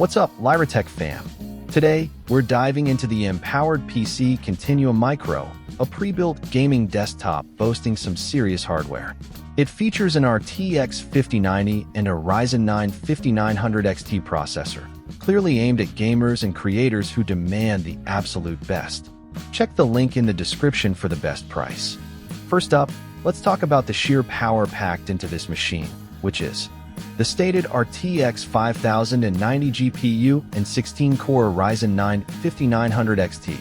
What's up, Lyra Tech fam? Today, we're diving into the Empowered PC Continuum Micro, a pre-built gaming desktop boasting some serious hardware. It features an RTX 5090 and a Ryzen 9 5900 XT processor, clearly aimed at gamers and creators who demand the absolute best. Check the link in the description for the best price. First up, let's talk about the sheer power packed into this machine, which is the stated RTX 5090 GPU and 16-core Ryzen 9 5900 XT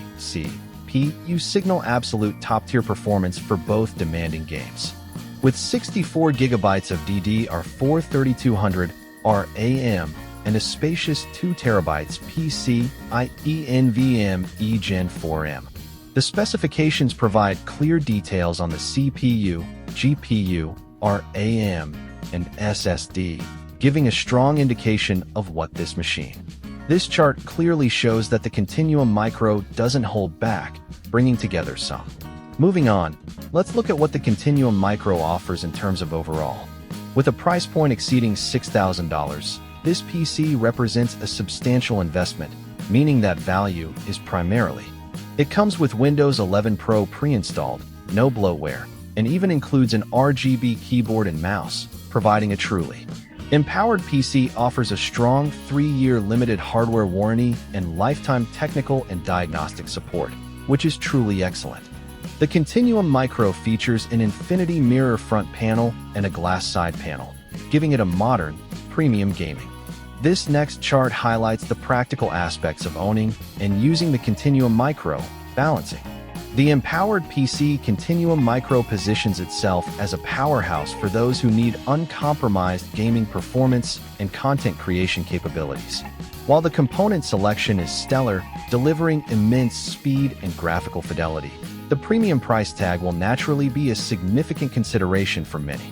CPU signal absolute top-tier performance for both demanding games. With 64 GB of DDR4 3200 RAM and a spacious 2 TB PCIe NVMe Gen 4M. The specifications provide clear details on the CPU, GPU, RAM, and SSD, giving a strong indication of what this machine. This chart clearly shows that the Continuum Micro doesn't hold back, bringing together some. Moving on, let's look at what the Continuum Micro offers in terms of overall. With a price point exceeding $6,000, this PC represents a substantial investment, meaning that value is primarily. It comes with Windows 11 Pro pre-installed, no bloatware, and even includes an RGB keyboard and mouse, providing a truly Empowered PC offers a strong 3-year limited hardware warranty and lifetime technical and diagnostic support, which is truly excellent. The Continuum Micro features an infinity mirror front panel and a glass side panel, giving it a modern, premium gaming. This next chart highlights the practical aspects of owning and using the Continuum Micro, balancing. The Empowered PC Continuum Micro positions itself as a powerhouse for those who need uncompromised gaming performance and content creation capabilities. While the component selection is stellar, delivering immense speed and graphical fidelity, the premium price tag will naturally be a significant consideration for many.